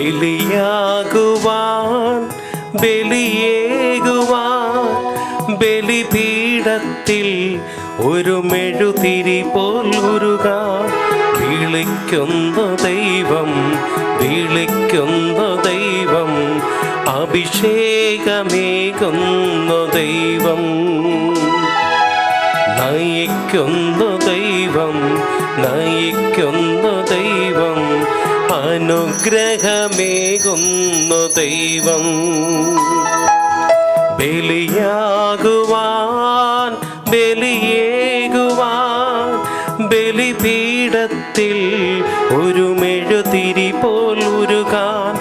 ബലിയാകുവാൻ ബലിയേകുവാൻ ബലിപീഠത്തിൽ ഒരു മെഴുതിരി പോൽ ഉരുകാൻ വിളിക്കുന്ന ദൈവം, വിളിക്കുന്ന ദൈവം, അഭിഷേകമേകുന്ന ദൈവം, നയിക്കുന്ന ദൈവം, നയിക്കുന്ന ദൈവം, അനുഗ്രഹമേകുന്ന ദൈവം. ബലിയാകുവാൻ ബലിയേകുവാൻ ബലിപീഠത്തിൽ ഒരു മെഴുതിരി പോൽ ഉരുകാൻ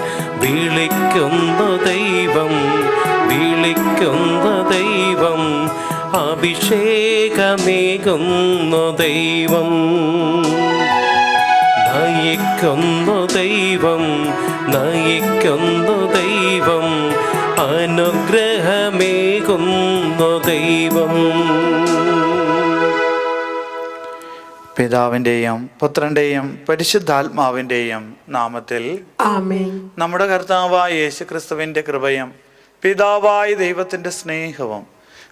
വിളിക്കുന്ന ദൈവം, വിളിക്കുന്ന ദൈവം, അഭിഷേകമേകുന്ന ദൈവം, നയിക്കുന്ന ദൈവം, നയിക്കുന്ന ദൈവം, അനുഗ്രഹമേകുന്ന ദൈവം. പിതാവിൻ്റെയും പുത്രൻ്റെയും പരിശുദ്ധാത്മാവിൻ്റെയും നാമത്തിൽ ആമേൻ. നമ്മുടെ കർത്താവായ യേശുക്രിസ്തുവിൻ്റെ കൃപയും പിതാവായ ദൈവത്തിൻ്റെ സ്നേഹവും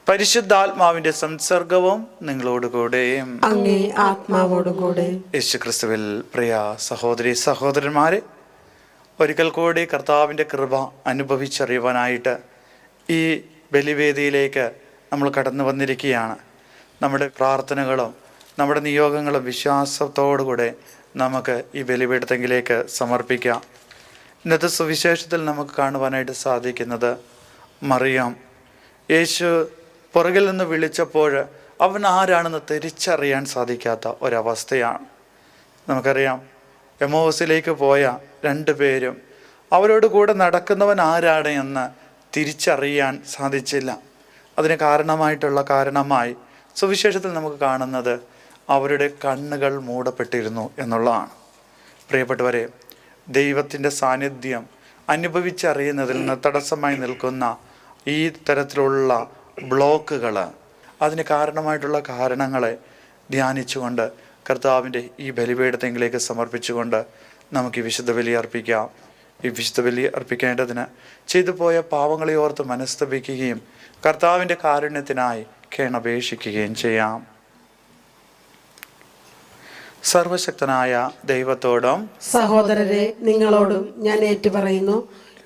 പരിശുദ്ധാത്മാവിൻ്റെ സംസർഗവും നിങ്ങളോടുകൂടെ അങ്ങേ ആത്മാവോടുകൂടെ. യേശുക്രിസ്തുവിൽ പ്രിയ സഹോദരി സഹോദരന്മാരെ, ഒരിക്കൽ കൂടി കർത്താവിൻ്റെ കൃപ അനുഭവിച്ചറിയുവാനായിട്ട് ഈ ബലിവേദിയിലേക്ക് നമ്മൾ കടന്നു വന്നിരിക്കുകയാണ്. നമ്മുടെ പ്രാർത്ഥനകളും നമ്മുടെ നിയോഗങ്ങളും വിശ്വാസത്തോടുകൂടെ നമുക്ക് ഈ ബലിപീഠത്തിലേക്ക് സമർപ്പിക്കാം. ഇന്നത്തെ സുവിശേഷത്തിൽ നമുക്ക് കാണുവാനായിട്ട് സാധിക്കുന്നത് മറിയാം യേശു പുറകിൽ നിന്ന് വിളിച്ചപ്പോൾ അവൻ ആരാണെന്ന് തിരിച്ചറിയാൻ സാധിക്കാത്ത ഒരവസ്ഥയാണ്. നമുക്കറിയാം, എമ്മോസിലേക്ക് പോയ 2 പേരും അവരോട് കൂടെ നടക്കുന്നവൻ ആരാണ് എന്ന് തിരിച്ചറിയാൻ സാധിച്ചില്ല. അതിന് കാരണമായി സുവിശേഷത്തിൽ നമുക്ക് കാണുന്നത് അവരുടെ കണ്ണുകൾ മൂടപ്പെട്ടിരുന്നു എന്നുള്ളതാണ്. പ്രിയപ്പെട്ടവരെ, ദൈവത്തിൻ്റെ സാന്നിധ്യം അനുഭവിച്ചറിയുന്നതിൽ നിന്ന് തടസ്സമായി നിൽക്കുന്ന ഈ തരത്തിലുള്ള ബ്ലോക്കുകൾ, അതിന് കാരണമായിട്ടുള്ള കാരണങ്ങളെ ധ്യാനിച്ചുകൊണ്ട് കർത്താവിൻ്റെ ഈ ബലിപീഠത്തിലേക്ക് സമർപ്പിച്ചുകൊണ്ട് നമുക്ക് ഈ വിശുദ്ധ ബലി അർപ്പിക്കാം. ഈ വിശുദ്ധ ബലി അർപ്പിക്കേണ്ടതിന് ചെയ്തു പോയ പാവങ്ങളെ ഓർത്ത് മനസ്തപിക്കുകയും കർത്താവിൻ്റെ കാരുണ്യത്തിനായി കേണപേക്ഷിക്കുകയും ചെയ്യാം. സർവശക്തനായ ദൈവത്തോടും സഹോദരരെ നിങ്ങളോടും ഞാൻ ഏറ്റുപറയുന്നു.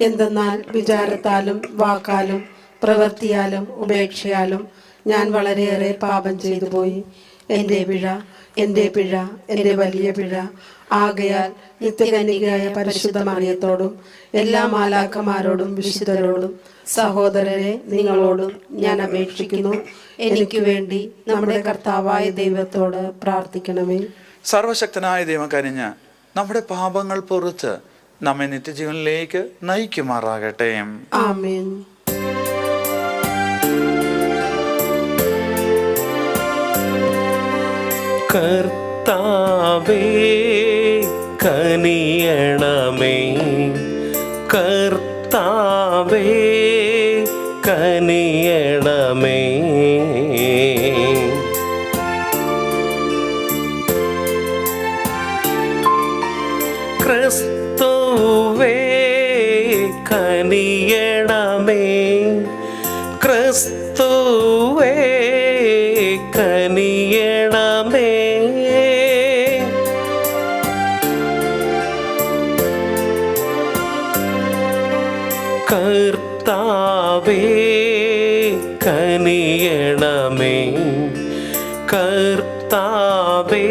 എന്തെന്നാൽ വിചാരത്താലും വാക്കാലും പ്രവൃത്തിയാലും ഉപേക്ഷയാലും ഞാൻ വളരെയേറെ പാപം ചെയ്തു പോയി. എൻ്റെ പിഴ, എൻ്റെ വലിയ പിഴ. ആകയാൽ നിത്യകന്യകയായ പരിശുദ്ധ മറിയത്തോടും എല്ലാ മാലാഖമാരോടും വിശുദ്ധരോടും സഹോദരരെ നിങ്ങളോടും ഞാൻ അപേക്ഷിക്കുന്നു, എനിക്ക് വേണ്ടി നമ്മുടെ കർത്താവായ ദൈവത്തോട് പ്രാർത്ഥിക്കണമേ. സർവശക്തനായ ദൈവം കനിഞ്ഞ് നമ്മുടെ പാപങ്ങൾ പൊറുത്ത് നമ്മെ നിത്യജീവനിലേക്ക് നയിക്കുമാറാകട്ടെ. ആമേൻ. കർത്താവേ കനിയണമേ, കർത്താവേ കനിയണമേ, ക്രിസ്തുവേ കനിയണമേ, ക്രിസ്തുവേ കനിയണമേ, കർത്താവേ കനിയണമേ, കർത്താവേ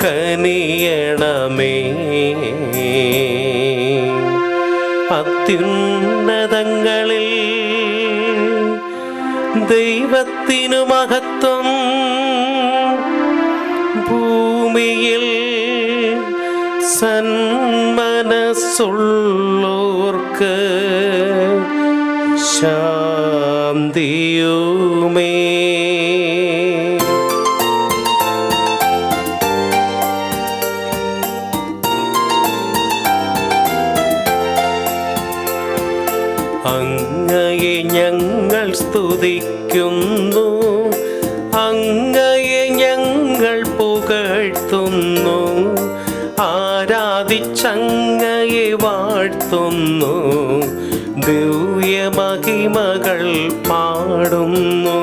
കനിയണമേ. അത്യുന്നതങ്ങളിൽ ദൈവത്തിനു മഹത്വം, ഭൂമിയിൽ സന്മനസ്സുള്ളോർക്ക് ശാന്തിയുമേ. അങ്ങയെ ഞങ്ങൾ സ്തുതിക്കുന്നു, അങ്ങയെ ഞങ്ങൾ പുകഴ്ത്തുന്നു, ആരാധിച്ചങ്ങയെ അങ്ങയെ വാഴ്ത്തുന്നു, ദിവ്യമഹിമകൾ പാടുന്നു.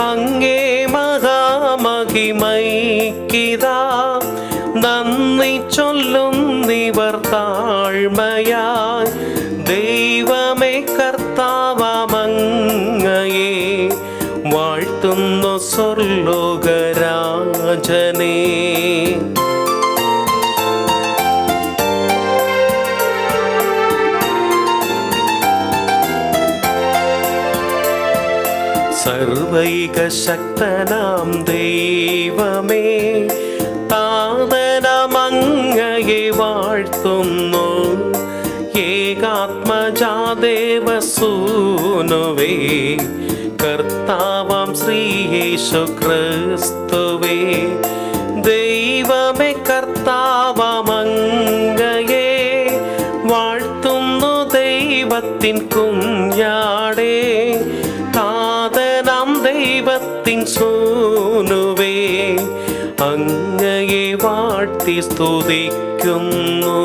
അങ്ങേ മഹാമഹിമൈക്കിതാ നന്ദി ചൊല്ലുന്നിവർ താഴ്മയായി. ദൈവമേ കർത്താവമങ്ങയെ വാഴ്ത്തുന്നു സ്വർലോകരാജനേ. സർവൈക ശക്തനാം ദൈവമേ, താതനമങ്ങയെ വാഴ്ത്തുന്നു. ഏകാത്മജാദേവസൂനുവേ, കർത്താവാം ശ്രീയേശു ക്രിസ്തുവേ. ദൈവമേ കർത്താവമങ്ങയെ വാഴ്ത്തുന്നു, ദൈവത്തിൻ കുഞ്ഞാടേ. താതനാം ദൈവത്തിൻ സൂനുവേ, അങ്ങയെ വാഴ്ത്തി സ്തുതിക്കുന്നു.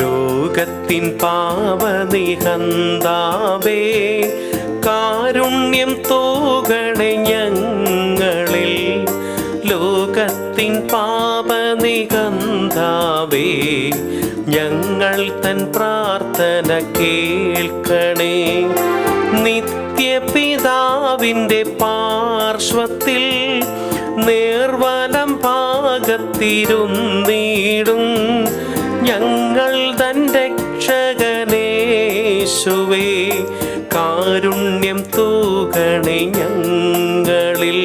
ലോകത്തിൻ പാപനിഹന്താവേ, കാരുണ്യം തൂകണേ ഞങ്ങളിൽ. ലോകത്തിൻ പാപനിഹന്താവേ, ഞങ്ങൾ തൻ പ്രാർത്ഥന കേൾക്കണേ. നിത്യപിതാവിൻ്റെ പാർശ്വത്തിൽ നേർവലം ഭാഗത്തിരുന്നീടും ഞങ്ങൾ തൻ രക്ഷകനേശുവേ, കാരുണ്യം തൂകണേ ഞങ്ങളിൽ.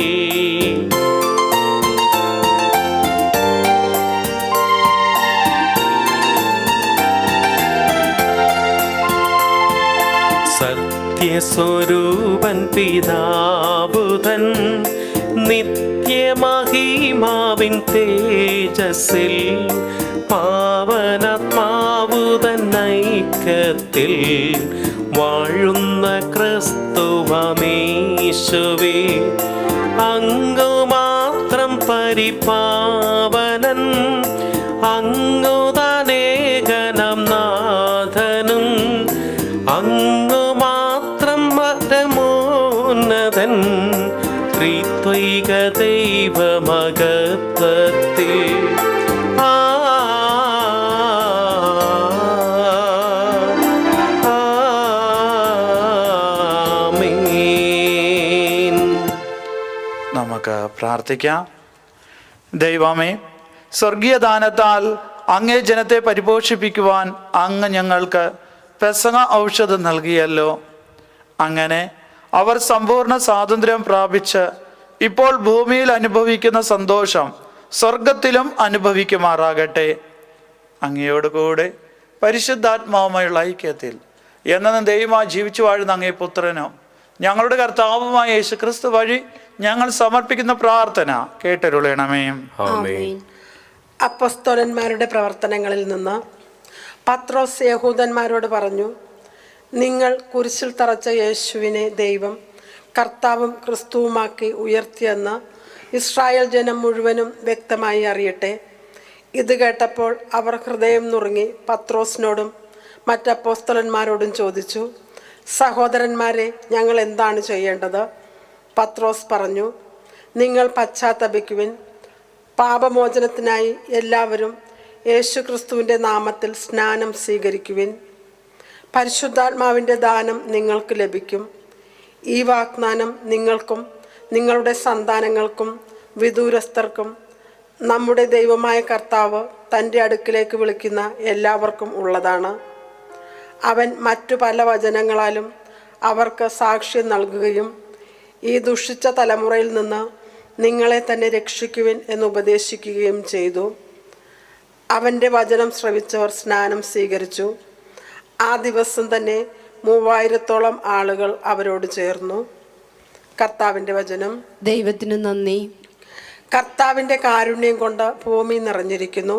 സത്യസ്വരൂപൻ പിതാബുധൻ നിത്യമഹിമാവിൻ തേജസ്സിൽ, പാവനാത്മാവുതൻ ഐക്യത്തിൽ വാഴുന്ന ക്രിസ്തുവമേശുവേ. അങ്ങു മാത്രം പരിപാവനൻ, അങ്ങുതനേകനം നാഥനും. അങ്ങു മാത്രം പരമോന്നതൻ, ത്രിത്വൈക ദൈവമഹത്വത്തിൽ. നമുക്ക് പ്രാർത്ഥിക്കാം. ദൈവമേ, സ്വർഗീയ ദാനത്താൽ അങ്ങേ ജനത്തെ പരിപോഷിപ്പിക്കുവാൻ അങ്ങ് ഞങ്ങൾക്ക് പെസഹ ഔഷധം നൽകിയല്ലോ. അങ്ങനെ അവർ സമ്പൂർണ്ണ സ്വാതന്ത്ര്യം പ്രാപിച്ച് ഇപ്പോൾ ഭൂമിയിൽ അനുഭവിക്കുന്ന സന്തോഷം സ്വർഗത്തിലും അനുഭവിക്കുമാറാകട്ടെ. അങ്ങയോട് കൂടെ പരിശുദ്ധാത്മാവുമായുള്ള ഐക്യത്തിൽ എന്നും ദൈവമായി ജീവിച്ചു വാഴുന്ന അങ്ങേ പുത്രനോ ഞങ്ങളുടെ കർത്താവുമായ യേശു ക്രിസ്തു വഴി ഞങ്ങൾ സമർപ്പിക്കുന്ന പ്രാർത്ഥന കേട്ടരുളണമേ. അപ്പോസ്തലന്മാരുടെ പ്രവർത്തനങ്ങളിൽ നിന്ന് പത്രോസ് യഹൂദന്മാരോട് പറഞ്ഞു, നിങ്ങൾ കുരിശിൽ തറച്ച യേശുവിനെ ദൈവം കർത്താവും ക്രിസ്തുവുമാക്കി ഉയർത്തിയെന്ന് ഇസ്രായേൽ ജനം മുഴുവനും വ്യക്തമായി അറിയട്ടെ. ഇത് കേട്ടപ്പോൾ അവർ ഹൃദയം നുറുങ്ങി പത്രോസിനോടും മറ്റപ്പോസ്തലന്മാരോടും ചോദിച്ചു, സഹോദരന്മാരെ, ഞങ്ങൾ എന്താണ് ചെയ്യേണ്ടത്? പത്രോസ് പറഞ്ഞു, നിങ്ങൾ പശ്ചാത്തപിക്കുവിൻ. പാപമോചനത്തിനായി എല്ലാവരും യേശു ക്രിസ്തുവിൻ്റെ നാമത്തിൽ സ്നാനം സ്വീകരിക്കുവിൻ. പരിശുദ്ധാത്മാവിൻ്റെ ദാനം നിങ്ങൾക്ക് ലഭിക്കും. ഈ വാഗ്ദാനം നിങ്ങൾക്കും നിങ്ങളുടെ സന്താനങ്ങൾക്കും വിദൂരസ്ഥർക്കും നമ്മുടെ ദൈവമായ കർത്താവ് തൻ്റെ അടുക്കിലേക്ക് വിളിക്കുന്ന എല്ലാവർക്കും ഉള്ളതാണ്. അവൻ മറ്റു പല വചനങ്ങളാലും അവർക്ക് സാക്ഷ്യം നൽകുകയും ഈ ദുഷിച്ച തലമുറയിൽ നിന്ന് നിങ്ങളെ തന്നെ രക്ഷിക്കുവിൻ എന്ന് ഉപദേശിക്കുകയും ചെയ്തു. അവൻ്റെ വചനം ശ്രവിച്ചവർ സ്നാനം സ്വീകരിച്ചു. ആ ദിവസം തന്നെ 3000-ഓളം ആളുകൾ അവരോട് ചേർന്നു. കർത്താവിൻ്റെ വചനം. ദൈവത്തിനു നന്ദി. കർത്താവിൻ്റെ കാരുണ്യം കൊണ്ട് ഭൂമി നിറഞ്ഞിരിക്കുന്നു.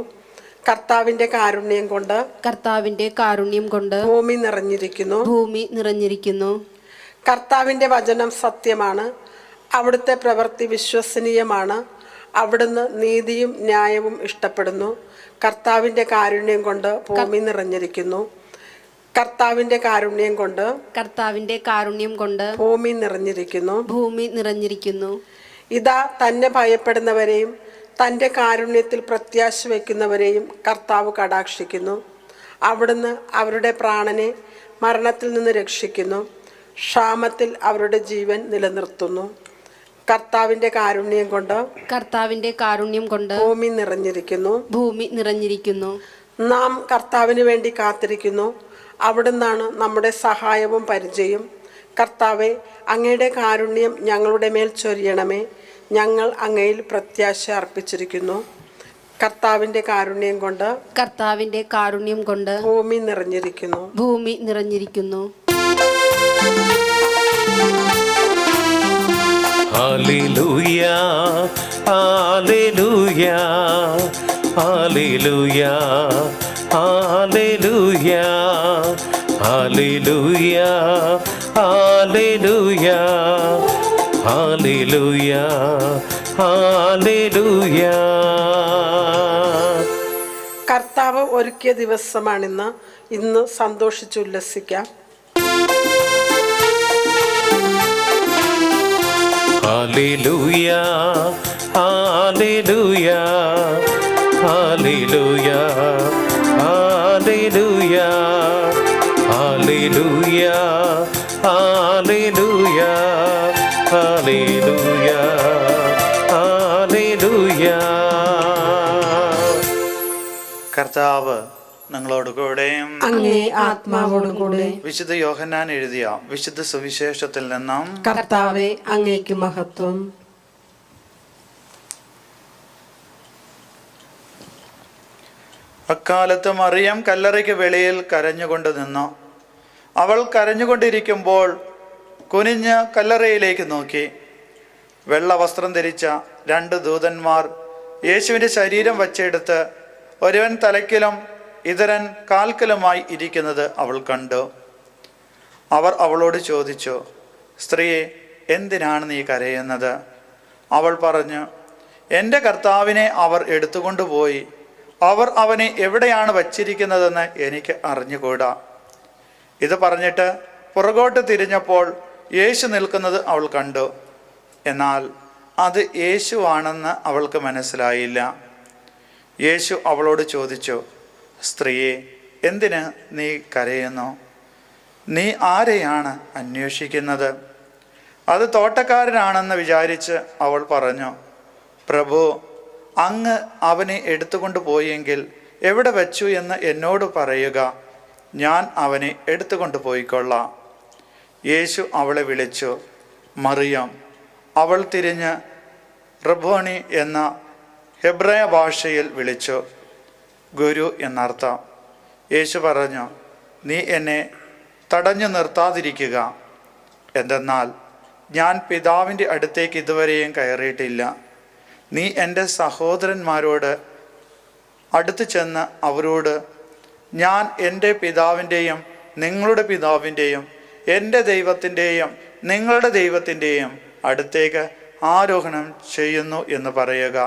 കർത്താവിൻ്റെ കാരുണ്യം കൊണ്ട് കർത്താവിൻ്റെ കാരുണ്യം കൊണ്ട് ഭൂമി നിറഞ്ഞിരിക്കുന്നു. ഭൂമി നിറഞ്ഞിരിക്കുന്നു. കർത്താവിൻ്റെ വചനം സത്യമാണ്, അവിടുത്തെ പ്രവൃത്തി വിശ്വസനീയമാണ്. അവിടുന്ന് നീതിയും ന്യായവും ഇഷ്ടപ്പെടുന്നു. കർത്താവിൻ്റെ കാരുണ്യം കൊണ്ട് ഭൂമി നിറഞ്ഞിരിക്കുന്നു. കർത്താവിൻ്റെ കാരുണ്യം കൊണ്ട് ഭൂമി നിറഞ്ഞിരിക്കുന്നു. ഇതാ തന്നെ ഭയപ്പെടുന്നവരെയും തൻ്റെ കാരുണ്യത്തിൽ പ്രത്യാശ വയ്ക്കുന്നവരെയും കർത്താവ് കടാക്ഷിക്കുന്നു. അവിടുന്ന് അവരുടെ പ്രാണനെ മരണത്തിൽ നിന്ന് രക്ഷിക്കുന്നു. ക്ഷാമത്തിൽ അവരുടെ ജീവൻ നിലനിർത്തുന്നു. കർത്താവിൻ്റെ കാരുണ്യം കൊണ്ട് ഭൂമി നിറഞ്ഞിരിക്കുന്നു. നാം കർത്താവിന് വേണ്ടി കാത്തിരിക്കുന്നു. അവിടുന്നാണ് നമ്മുടെ സഹായവും പരിചയം. കർത്താവെ, അങ്ങയുടെ കാരുണ്യം ഞങ്ങളുടെ മേൽ ചൊരിയണമേ. ഞങ്ങൾ അങ്ങയിൽ പ്രത്യാശ അർപ്പിച്ചിരിക്കുന്നു. കർത്താവിൻ്റെ കാരുണ്യം കൊണ്ട് ഭൂമി നിറഞ്ഞിരിക്കുന്നു. ഹല്ലേലൂയ, ഹല്ലേലൂയ, ഹല്ലേലൂയ, ഹല്ലേലൂയ, ഹല്ലേലൂയ, ഹല്ലേലൂയ, ഹല്ലേലൂയ, ഹല്ലേലൂയ. കർത്താവ് ഒരുക്കിയ ദിവസമാണിന്ന്. ഇന്ന് സന്തോഷിച്ചുല്ലസിക്കാം. ഹല്ലേലൂയ, ഹല്ലേലൂയ, ഹല്ലേലൂയ, ഹല്ലേലൂയ, ഹല്ലേലൂയ, ഹല്ലേലൂയ, ഹല്ലേലൂയ, ഹല്ലേലൂയ. കർത്താവ് നിങ്ങളോട് കൂടെയും അങ്ങേ ആത്മാവോടും കൂടെ. വിശുദ്ധ യോഹന്നാൻ എഴുതിയ വിശുദ്ധ സുവിശേഷത്തിൽ നിന്നും. കർത്താവേ, അങ്ങേക്ക് മഹത്വം. അക്കാലത്ത് മറിയം കല്ലറയ്ക്ക് വെളിയിൽ കരഞ്ഞുകൊണ്ട് നിന്നു. അവൾ കരഞ്ഞുകൊണ്ടിരിക്കുമ്പോൾ കുനിഞ്ഞ് കല്ലറയിലേക്ക് നോക്കി. വെള്ള വസ്ത്രം ധരിച്ച 2 ദൂതന്മാർ യേശുവിൻ്റെ ശരീരം വച്ചെടുത്ത് ഒരുവൻ തലയ്ക്കിലും ഇതരൻ കാൽക്കലുമായി ഇരിക്കുന്നത് അവൾ കണ്ടു. അവർ അവളോട് ചോദിച്ചു, സ്ത്രീയെ, എന്തിനാണ് നീ കരയുന്നത്? അവൾ പറഞ്ഞു, എൻ്റെ കർത്താവിനെ അവർ എടുത്തുകൊണ്ടുപോയി. അവർ അവനെ എവിടെയാണ് വച്ചിരിക്കുന്നതെന്ന് എനിക്ക് അറിഞ്ഞുകൂടാ. ഇത് പറഞ്ഞിട്ട് പുറകോട്ട് തിരിഞ്ഞപ്പോൾ യേശു നിൽക്കുന്നത് അവൾ കണ്ടു. എന്നാൽ അത് യേശുവാണെന്ന് അവൾക്ക് മനസ്സിലായില്ല. യേശു അവളോട് ചോദിച്ചു, സ്ത്രീയെ, എന്തിന് നീ കരയുന്നു? നീ ആരെയാണ് അന്വേഷിക്കുന്നത്? അത് തോട്ടക്കാരനാണെന്ന് വിചാരിച്ച് അവൾ പറഞ്ഞു, പ്രഭു, അങ്ങ് അവനെ എടുത്തുകൊണ്ട് പോയെങ്കിൽ എവിടെ വച്ചു എന്ന് എന്നോട് പറയുക, ഞാൻ അവനെ എടുത്തുകൊണ്ട് പോയിക്കൊള്ളാം. യേശു അവളെ വിളിച്ചു, മറിയം. അവൾ തിരിഞ്ഞ് റബ്ബോണി എന്ന ഹെബ്രായ ഭാഷയിൽ വിളിച്ചു, ഗുരു എന്നർത്ഥം. യേശു പറഞ്ഞു, നീ എന്നെ തടഞ്ഞു നിർത്താതിരിക്കുക. എന്തെന്നാൽ ഞാൻ പിതാവിൻ്റെ അടുത്തേക്ക് ഇതുവരെയും കയറിയിട്ടില്ല. നീ എൻ്റെ സഹോദരന്മാരോട് അടുത്ത് ചെന്ന് അവരോട്, ഞാൻ എൻ്റെ പിതാവിൻ്റെയും നിങ്ങളുടെ പിതാവിൻ്റെയും എൻ്റെ ദൈവത്തിൻ്റെയും നിങ്ങളുടെ ദൈവത്തിൻ്റെയും അടുത്തേക്ക് ആരോഹണം ചെയ്യുന്നു എന്ന് പറയുക.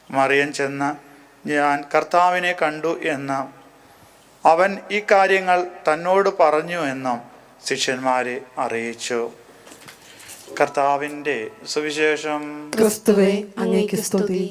മറിയം ചെന്ന്, ഞാൻ കർത്താവിനെ കണ്ടു എന്നും അവൻ ഈ കാര്യങ്ങൾ തന്നോട് പറഞ്ഞു എന്നും ശിഷ്യന്മാരെ അറിയിച്ചു. കർത്താവിൻ്റെ സുവിശേഷം. ക്രിസ്തുവേ, അങ്ങേക്ക് സ്തുതി.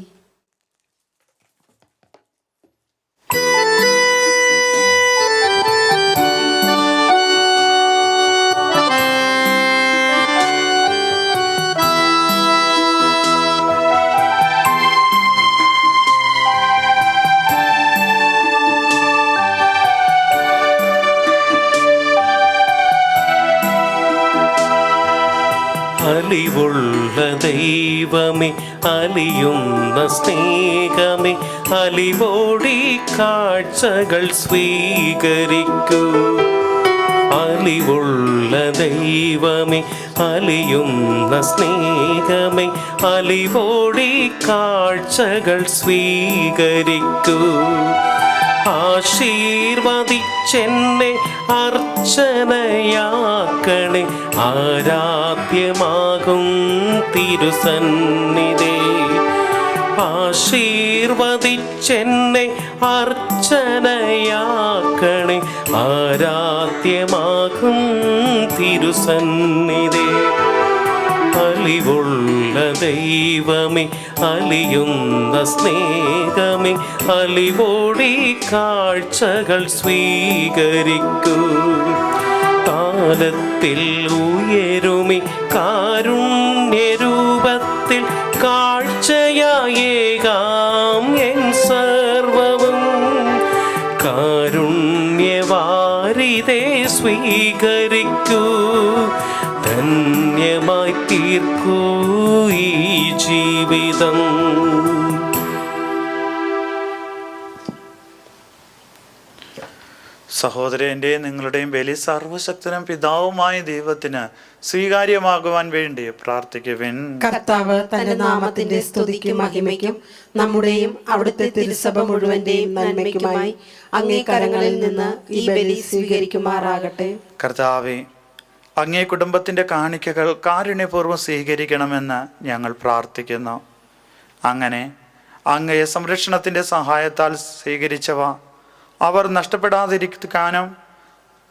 അലിവുള്ള ദൈവമേ, അലിയുന്ന സ്നേഹമേ, അലിവോടി കാഴ്ചകൾ സ്വീകരിക്കൂ. അലിവുള്ള ദൈവമേ, അലിയുന്ന സ്നേഹമേ, അലിവോടി കാഴ്ചകൾ സ്വീകരിക്കൂ. ആശീർവദിച്ചെന്നെ അർച്ചനയാക്കണേ ആരാധ്യമാകും തിരുസന്നിധി. ആശീർവദിച്ചെന്നെ അർച്ചനയാക്കണേ ആരാധ്യമാകും തിരുസന്നിധി. അലിവുള്ള ദൈവമേ അലിയുന്ന സ്നേഹമേ അലിവോടി കാഴ്ചകൾ സ്വീകരിക്കൂ. കാലത്തിൽ ഉയരുമി കാരുണ്യരൂപത്തിൽ കാഴ്ചയായേകാം എൻ സർവവും. കാരുണ്യവാരിതേ സ്വീകരിക്കൂ, ധന്യമായി തീർക്കൂ ഈ ജീവിതം. സഹോദരൻ്റെയും നിങ്ങളുടെയും ബലി സർവശക്തനും പിതാവുമായ ദൈവത്തിന് സ്വീകാര്യമാകുവാൻ വേണ്ടി പ്രാർത്ഥിക്കുവിൻ. കർത്താവ് തന്റെ നാമത്തിന്റെ സ്തുതിക്കും മഹിമയ്ക്കും നമ്മുടെയും അവിടുത്തെ തിരുസഭ മുഴുവന്റെയും നന്മയ്ക്കുമായി അങ്ങേ കരങ്ങളിൽ നിന്ന് ഈ ബലി സ്വീകരിക്കുമാറാകട്ടെ. കർത്താവേ, അങ്ങേ കുടുംബത്തിൻ്റെ കാണിക്കകൾ കാരുണ്യപൂർവ്വം സ്വീകരിക്കണമെന്ന് ഞങ്ങൾ പ്രാർത്ഥിക്കുന്നു. അങ്ങനെ അങ്ങയെ സംരക്ഷണത്തിൻ്റെ സഹായത്താൽ സ്വീകരിച്ചവ അവർ നഷ്ടപ്പെടാതിരിക്കാനും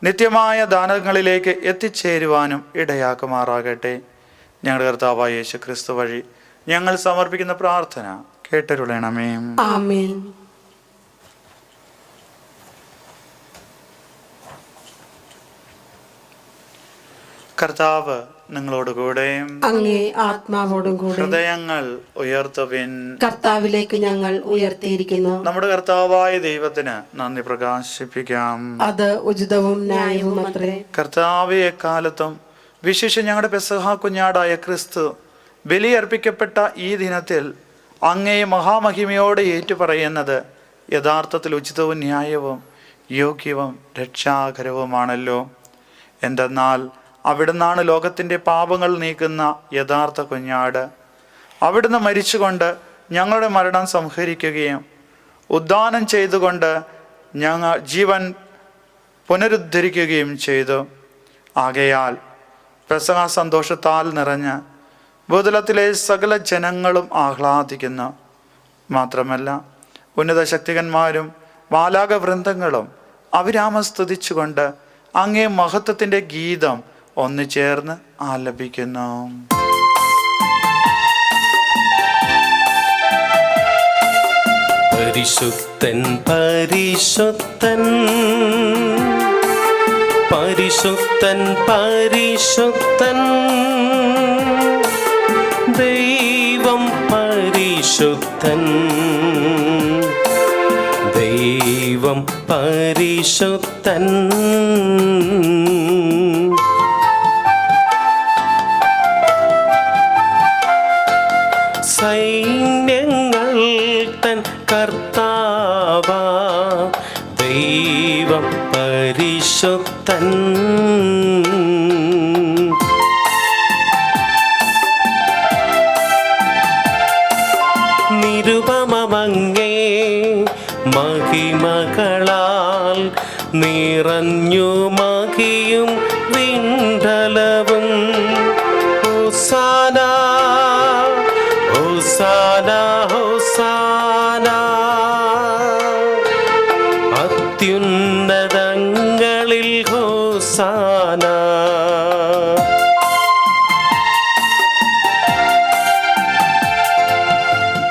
നിത്യമായ ദാനങ്ങളിലേക്ക് എത്തിച്ചേരുവാനും ഇടയാക്കുമാറാകട്ടെ. ഞങ്ങളുടെ കർത്താവായ യേശു ക്രിസ്തു വഴി ഞങ്ങൾ സമർപ്പിക്കുന്ന പ്രാർത്ഥന കേട്ടരുളണമേ. ആമേൻ. കർത്താവ് നിങ്ങളോടുകൂടെ, അങ്ങേ ആത്മാവോടും കൂടെ. ഹൃദയങ്ങൾ ഉയർത്തുവിൻ. കർത്താവിലേക്ക് ഞങ്ങൾ ഉയർത്തിയിരിക്കുന്നു. നമ്മുടെ കർത്താവായ ദൈവത്തിന് നന്ദി പ്രകാശിപ്പിക്കാം. അത് ഉചിതവും ന്യായവും അത്രേ. കർത്താവെ, എക്കാലത്തും വിശേഷം ഞങ്ങളുടെ പെസഹ കുഞ്ഞാടായ ക്രിസ്തു ബലിയർപ്പിക്കപ്പെട്ട ഈ ദിനത്തിൽ അങ്ങേ മഹാമഹിമയോടെ ഏറ്റുപറയുന്നത് യഥാർത്ഥത്തിൽ ഉചിതവും ന്യായവും യോഗ്യവും രക്ഷാകരവുമാണല്ലോ. എന്തെന്നാൽ അവിടുന്നാണ് ലോകത്തിൻ്റെ പാപങ്ങൾ നീക്കുന്ന യഥാർത്ഥ കുഞ്ഞാട്. അവിടുന്ന് മരിച്ചുകൊണ്ട് ഞങ്ങളുടെ മരണം സംഹരിക്കുകയും ഉദ്ധാനം ചെയ്തുകൊണ്ട് ഞങ്ങൾ ജീവൻ പുനരുദ്ധരിക്കുകയും ചെയ്തു. ആകയാൽ പെസഹ സന്തോഷത്താൽ നിറഞ്ഞ് ഭൂതലത്തിലെ സകല ജനങ്ങളും ആഹ്ലാദിക്കുന്നു. മാത്രമല്ല ഉന്നത ശക്തികന്മാരും മാലാഖവൃന്ദങ്ങളും അവിരാമം സ്തുതിച്ചുകൊണ്ട് അങ്ങേ മഹത്വത്തിൻ്റെ ഗീതം ഒന്നു ചേർന്ന് ആലപിക്കുന്നു. പരിശുദ്ധൻ പരിശുദ്ധൻ പരിശുദ്ധൻ പരിശുദ്ധൻ, ദൈവം പരിശുദ്ധൻ, ദൈവം പരിശുദ്ധൻ. സൈന്യങ്ങൾ തൻ കർത്താവ ദൈവം പരിശുദ്ധൻ. നിരുപമങ്ങേ മഹിമകളാൽ നിറഞ്ഞു മഹിയും വിണ്ഡലവും. ഹോസാന ഹോസാന ഹോസാന, അത്യുന്നതങ്ങളിൽ ഹോസാന.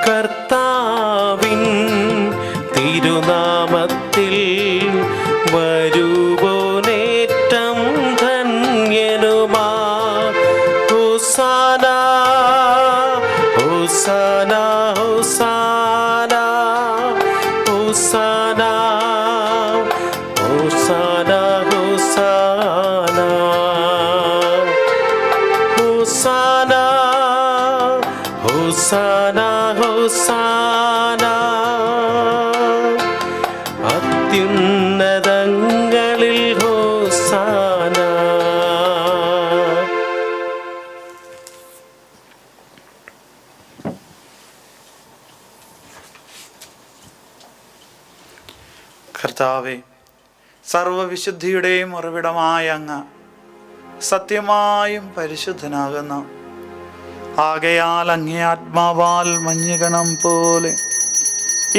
കർത്താവിൻ തിരുനാമത്തിൽ വരുവോനേറ്റം ധന്യനുമാ. ഹോസാന ഹോസാന ഹോസാന ഹോസാന ഹോസാന ഹോസാന ഹോസാന ഹോസാന, അത്യുന്നതങ്ങളിൽ ഹോസാന. കർത്താവേ, സർവവിശുദ്ധിയുടെയും ഉറവിടമായ അങ്ങ് സത്യമായും പരിശുദ്ധനാകുന്നു. ആകയാൽ അങ്ങേ ആത്മാവാൽ മഞ്ഞുകണം പോലെ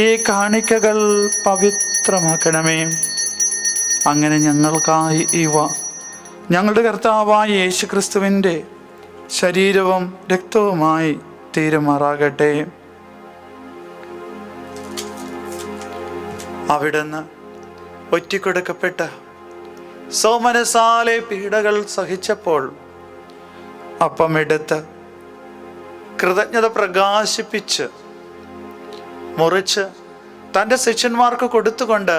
ഈ കാണിക്കകൾ പവിത്രമാക്കണമേ. അങ്ങനെ ഞങ്ങൾക്കായി ഇവ ഞങ്ങളുടെ കർത്താവായ യേശുക്രിസ്തുവിൻ്റെ ശരീരവും രക്തവുമായി തീരുമാറാകട്ടെ. അവിടുന്ന് ഒറ്റിക്കൊടുക്കപ്പെട്ട സോമനസാലെ പീഡകൾ സഹിച്ചപ്പോൾ അപ്പമെടുത്ത് കൃതജ്ഞത പ്രകാശിപ്പിച്ച് മുറിച്ച് തൻ്റെ ശിഷ്യന്മാർക്ക് കൊടുത്തുകൊണ്ട്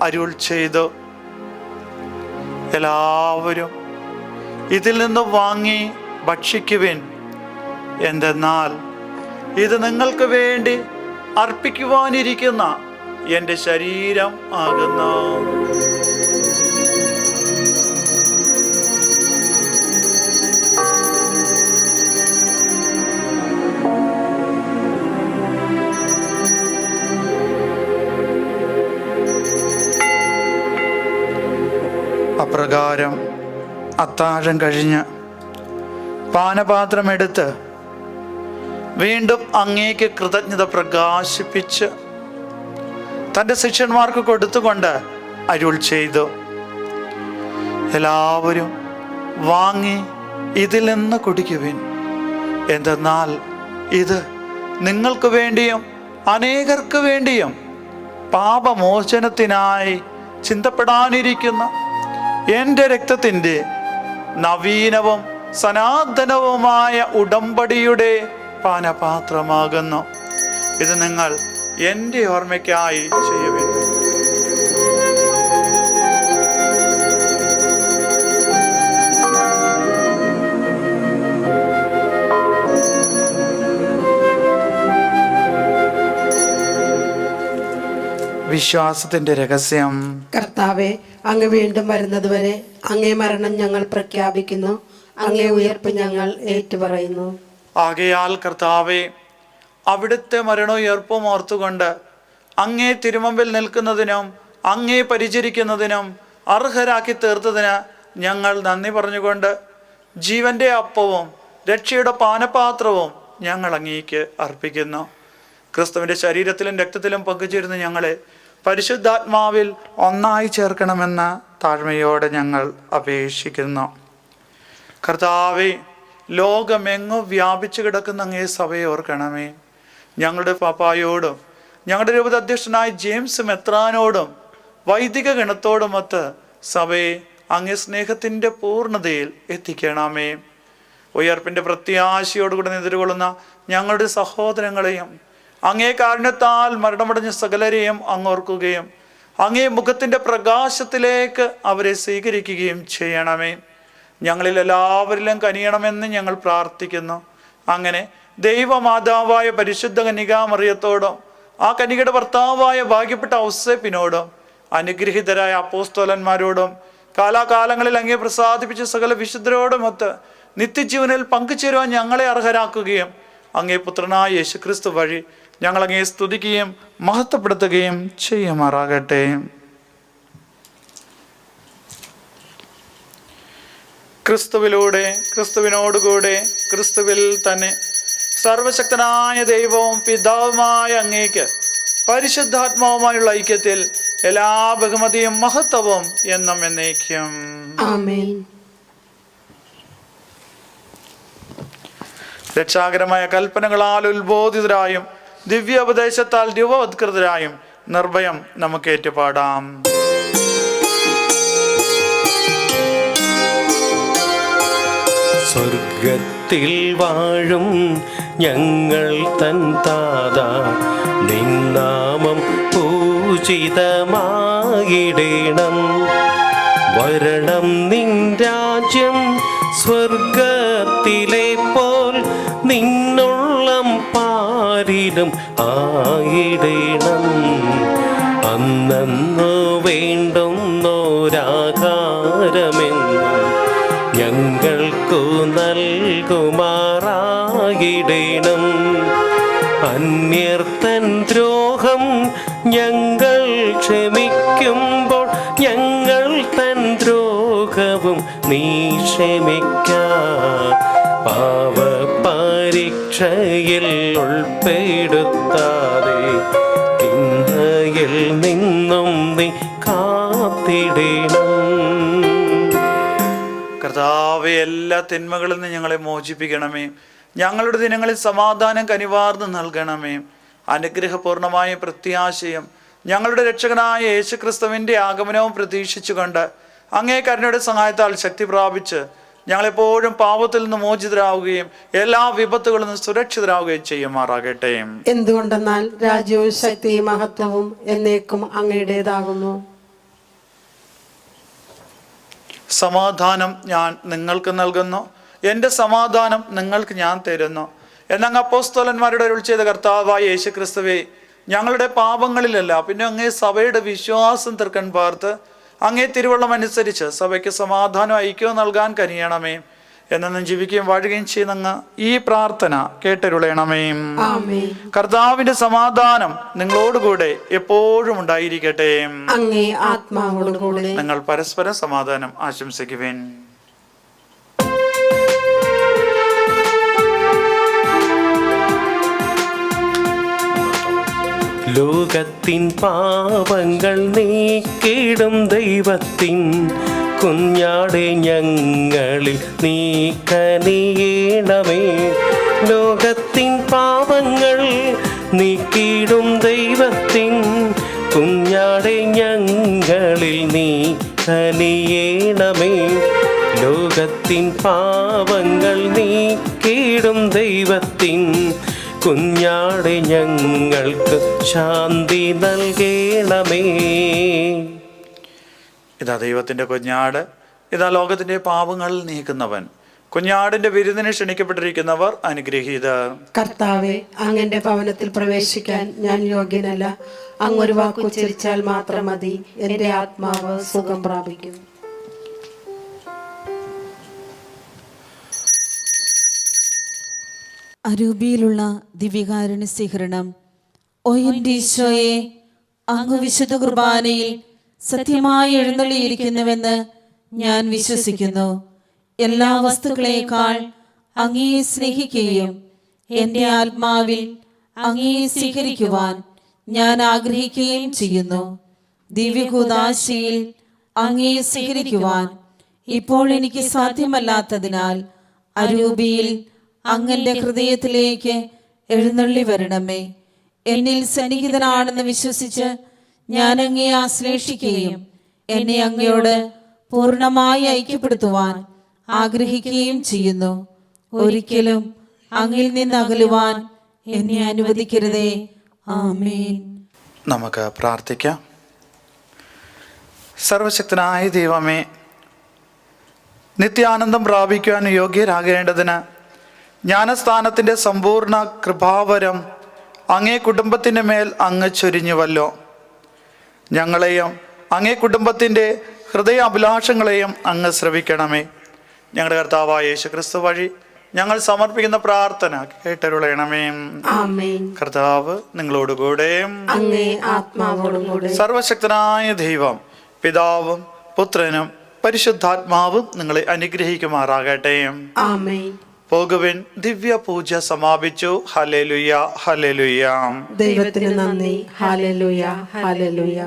അരുൾ ചെയ്തു, എല്ലാവരും ഇതിൽ നിന്ന് വാങ്ങി ഭക്ഷിക്കുവിൻ. എന്തെന്നാൽ ഇത് നിങ്ങൾക്ക് വേണ്ടി അർപ്പിക്കുവാനിരിക്കുന്ന എൻ്റെ ശരീരം ആകുന്നു. അപ്രകാരം അത്താഴം കഴിഞ്ഞ് പാനപാത്രമെടുത്ത് വീണ്ടും അങ്ങേക്ക് കൃതജ്ഞത പ്രകാശിപ്പിച്ച് തൻ്റെ ശിഷ്യന്മാർക്ക് കൊടുത്തുകൊണ്ട് അരുൾ ചെയ്തു, എല്ലാവരും വാങ്ങി ഇതിൽ നിന്ന് കുടിക്കുവിൻ. എന്തെന്നാൽ ഇത് നിങ്ങൾക്ക് വേണ്ടിയും അനേകർക്ക് വേണ്ടിയും പാപമോചനത്തിനായി ചിന്തപ്പെടാനിരിക്കുന്ന എൻ്റെ രക്തത്തിൻ്റെ നവീനവും സനാതനവുമായ ഉടമ്പടിയുടെ പാനപാത്രമാകുന്നു. ഇത് നിങ്ങൾ എൻ്റെ ഓർമ്മയ്ക്കായി ചെയ്യുവിൻ. വിശ്വാസത്തിന്റെ രഹസ്യം. കർത്താവെ, അങ്ങ് വീണ്ടും വരുന്നതുവരെ അങ്ങേ മരണം ഞങ്ങൾ പ്രഖ്യാപിക്കുന്നു, അങ്ങേ ഉയർപ്പ് ഞങ്ങൾ ഏറ്റുപറയുന്നു. ആകയാൽ കർത്താവെ, അവിടുത്തെ മരണോയർപ്പും ഓർത്തുകൊണ്ട് അങ്ങേ തിരുമുമ്പിൽ നിൽക്കുന്നതിനും അങ്ങേ പരിചരിക്കുന്നതിനും അർഹരാക്കി തീർത്തതിന് ഞങ്ങൾ നന്ദി പറഞ്ഞുകൊണ്ട് ജീവന്റെ അപ്പവും രക്ഷയുടെ പാനപാത്രവും ഞങ്ങൾ അങ്ങേക്ക് അർപ്പിക്കുന്നു. ക്രിസ്തുവിൻ്റെ ശരീരത്തിലും രക്തത്തിലും പങ്കുചേരുന്ന ഞങ്ങളെ പരിശുദ്ധാത്മാവിൽ ഒന്നായി ചേർക്കണമെന്ന് താഴ്മയോടെ ഞങ്ങൾ അപേക്ഷിക്കുന്നു. കർത്താവേ, ലോകമെങ്ങും വ്യാപിച്ചു കിടക്കുന്ന അങ്ങേ സഭയെ ഓർക്കണമേ. ഞങ്ങളുടെ പാപ്പായോടും ഞങ്ങളുടെ രൂപത അധ്യക്ഷനായ ജെയിംസ് മെത്രാനോടും വൈദിക ഗണത്തോടുമൊത്ത് സഭയെ അങ്ങേ സ്നേഹത്തിൻ്റെ പൂർണ്ണതയിൽ എത്തിക്കണമേ. ഉയർപ്പിൻ്റെ പ്രത്യാശയോടുകൂടി എതിർകൊള്ളുന്ന ഞങ്ങളുടെ സഹോദരങ്ങളെയും അങ്ങേ കാരുണ്യത്താൽ മരണമടഞ്ഞ സകലരെയും അങ്ങോർക്കുകയും അങ്ങേ മുഖത്തിൻ്റെ പ്രകാശത്തിലേക്ക് അവരെ സ്വീകരിക്കുകയും ചെയ്യണമേ. ഞങ്ങളിൽ എല്ലാവരിലും കനിയണമെന്ന് ഞങ്ങൾ പ്രാർത്ഥിക്കുന്നു. അങ്ങനെ ദൈവമാതാവായ പരിശുദ്ധ കന്യകാമറിയത്തോടും ആ കന്യകയുടെ ഭർത്താവായ ഭാഗ്യപ്പെട്ട ഔസേപ്പിനോടും അനുഗ്രഹീതരായ അപ്പോസ്തലന്മാരോടും കാലാകാലങ്ങളിൽ അങ്ങേ പ്രസാദിപ്പിച്ച സകല വിശുദ്ധരോടുമൊത്ത് നിത്യജീവനിൽ പങ്കുചേരുവാൻ ഞങ്ങളെ അർഹരാക്കുകയും അങ്ങേ പുത്രനായ യേശുക്രിസ്തു വഴി ഞങ്ങൾ അങ്ങേ സ്തുതിക്കുകയും മഹത്വപ്പെടുത്തുകയും ചെയ്യുമാറാകട്ടെ. ക്രിസ്തുവിലൂടെ, ക്രിസ്തുവിനോടുകൂടെ, ക്രിസ്തുവിൽ തന്നെ സർവശക്തനായ ദൈവവും പിതാവുമായ അങ്ങേക്ക് പരിശുദ്ധാത്മാവുമായുള്ള ഐക്യത്തിൽ എല്ലാ ബഹുമതിയും മഹത്വവും എന്നും എന്നേക്കും. ആമേൻ. രക്ഷാകരമായ കൽപ്പനകളാൽ ഉത്ബോധിതരായും ദിവ്യോപദേശത്താൽ രൂപവത്കൃതരായും നിർഭയം നമുക്ക് ഏറ്റുപാടാം. സ്വർഗത്തിൽ വാഴും ഞങ്ങൾ തൻ താതാ, നിന്നാമം പൂജിതമായിടേണം. വരണം നിൻ രാജ്യം സ്വർഗത്തിലെ പോൽ നിന്നോളം പാരിലും ആയിടേണം. അന്നു വേണ്ടുന്നോരാകാരമെന്നും ഞങ്ങൾക്കു നൽകുമാറായിടേണം. അന്യർത്തൻ ദ്രോഹം ഞങ്ങൾ ക്ഷമിക്കുമ്പോൾ ഞങ്ങൾ തൻ ദ്രോഹവും നീ ക്ഷമിക്കാം. പാവ പരീക്ഷയിൽ ഉൾപ്പെടുത്താതെ തിന്മയിൽ നിന്നും നീ കാത്തിടണം. കർത്താവെ, എല്ലാ തിന്മകളിൽ നിന്ന് ഞങ്ങളെ മോചിപ്പിക്കണമേ. ഞങ്ങളുടെ ദിനങ്ങളിൽ സമാധാനം കനിവാർന്ന് നൽകണമേ. അനുഗ്രഹപൂർണമായ പ്രത്യാശയും ഞങ്ങളുടെ രക്ഷകനായ യേശുക്രിസ്തുവിൻ്റെ ആഗമനവും പ്രതീക്ഷിച്ചുകൊണ്ട് അങ്ങേ കരുണയുടെ സഹായത്താൽ ശക്തി പ്രാപിച്ച് ഞങ്ങളെപ്പോഴും പാപത്തിൽ നിന്ന് മോചിതരാവുകയും എല്ലാ വിപത്തുകളിൽ നിന്ന് സുരക്ഷിതരാവുകയും ചെയ്യുമാറാകട്ടെ. എന്തുകൊണ്ടെന്നാൽ രാജ്യവും ശക്തിയും മഹത്വവും എന്നേക്കും അങ്ങയുടേതാകുന്നു. സമാധാനം ഞാൻ നിങ്ങൾക്ക് നൽകുന്നു, എൻ്റെ സമാധാനം നിങ്ങൾക്ക് ഞാൻ തരുന്നു എന്നങ്ങ് അപ്പോസ്തലന്മാരുടെ അരുൾ ചെയ്ത കർത്താവായ യേശുക്രിസ്തുവേ, ഞങ്ങളുടെ പാപങ്ങളിലല്ല പിന്നെ അങ്ങേ സഭയുടെ വിശ്വാസം തൃക്കൺ പാർത്ത് അങ്ങേ തിരുവള്ളം അനുസരിച്ച് സഭയ്ക്ക് സമാധാനം ഐക്യവും നൽകാൻ കനിയണമേ. എന്നും ജീവിക്കുകയും വാഴുകയും ചെയ്യുന്ന ഈ പ്രാർത്ഥന കേട്ടരുളയണമേ. കർത്താവിന്റെ സമാധാനം നിങ്ങളോടുകൂടെ എപ്പോഴും ഉണ്ടായിരിക്കട്ടെ. അങ്ങേ ആത്മാവോടുകൂടെ. നിങ്ങൾ പരസ്പരം സമാധാനം ആശംസിക്കുവേൻ. ലോകത്തിൻ പാപങ്ങൾ നീക്കിടും ദൈവത്തിൻ കുഞ്ഞാടെ ഞങ്ങളിൽ നീ കനിയണമേ. ലോകത്തിൻ പാപങ്ങൾ നീക്കിടും ദൈവത്തിൻ കുഞ്ഞാടെ ഞങ്ങളിൽ നീ കനിയണമേ. ലോകത്തിൻ പാപങ്ങൾ നീക്കിടും ദൈവത്തിൻ കുഞ്ഞാടെ ഞങ്ങൾക്ക് ശാന്തി നൽകണമേ. ഇതാ ദൈവത്തിൻ്റെ കുഞ്ഞാട്, ഇതാ ലോകത്തിൻ്റെ പാപങ്ങൾ നീക്കുന്നവൻ. കുഞ്ഞാടിന്റെ വിരുന്നിന് ക്ഷണിക്കപ്പെട്ടിരിക്കുന്നവർ അനുഗ്രഹീതർ. കർത്താവെ, അങ്ങന്റെ ഭവനത്തിൽ പ്രവേശിക്കാൻ ഞാൻ യോഗ്യനല്ല. അങ്ങൊരു വാക്കുച്ചരിച്ചാൽ മാത്രം മതി, എന്റെ ആത്മാവ് സുഖം പ്രാപിക്കും. അരൂപിയിലുള്ള ദിവ്യകാരുണ്യ സ്വീകരണം. ഓ എൻ്റെ ഈശോയെ, അങ്ങ് വിശുദ്ധ കുർബാനയിൽ സത്യമായി എഴുന്നള്ളിയിരിക്കുന്നുവെന്ന് ഞാൻ വിശ്വസിക്കുന്നു. എല്ലാ വസ്തുക്കളേക്കാൾ അങ്ങയെ സ്നേഹിക്കുകയും എൻ്റെ ആത്മാവിൽ അങ്ങയെ സ്വീകരിക്കുവാൻ ഞാൻ ആഗ്രഹിക്കുകയും ചെയ്യുന്നു. ദിവ്യകൂദാശയിൽ അങ്ങയെ സ്വീകരിക്കുവാൻ ഇപ്പോൾ എനിക്ക് സാധ്യമല്ലാത്തതിനാൽ അരൂപിയിൽ അങ്ങന്റെ ഹൃദയത്തിലേക്ക് എഴുന്നള്ളി വരണമേ. എന്നിൽ സന്നിഹിതനാണെന്ന് വിശ്വസിച്ച് ഞാൻ അങ്ങയെ ആശ്ലേഷിക്കുകയും എന്നെ അങ്ങയോട് പൂർണ്ണമായി ഐക്യപ്പെടുത്തുവാൻ ആഗ്രഹിക്കുകയും ചെയ്യുന്നു. ഒരിക്കലും അങ്ങിൽ നിന്ന് അകലുവാൻ എന്നെ അനുവദിക്കരുതേ. ആമേൻ. നമുക്ക് പ്രാർത്ഥിക്കാം. സർവശക്തനായ ദൈവമേ, നിത്യാനന്ദം പ്രാപിക്കുവാൻ യോഗ്യരാകേണ്ടതിന് ജ്ഞാനസ്ഥാനത്തിൻ്റെ സമ്പൂർണ്ണ കൃപാവരം അങ്ങേ കുടുംബത്തിൻ്റെ മേൽ അങ്ങ് ചൊരിഞ്ഞുവല്ലോ. ഞങ്ങളെയും അങ്ങേ കുടുംബത്തിൻ്റെ ഹൃദയ അഭിലാഷങ്ങളെയും അങ്ങ് ശ്രവിക്കണമേ. ഞങ്ങളുടെ കർത്താവായ യേശുക്രിസ്തു വഴി ഞങ്ങൾ സമർപ്പിക്കുന്ന പ്രാർത്ഥന കേട്ടരുളയണമേ. കർത്താവ് നിങ്ങളോടുകൂടെ. സർവശക്തനായ ദൈവം പിതാവും പുത്രനും പരിശുദ്ധാത്മാവും നിങ്ങളെ അനുഗ്രഹിക്കുമാറാകട്ടെ. പോകുവിൻ. ദിവ്യ പൂജ സമാപിച്ചു. Hallelujah, hallelujah. ദൈവത്തിന് നന്ദി. Hallelujah, hallelujah.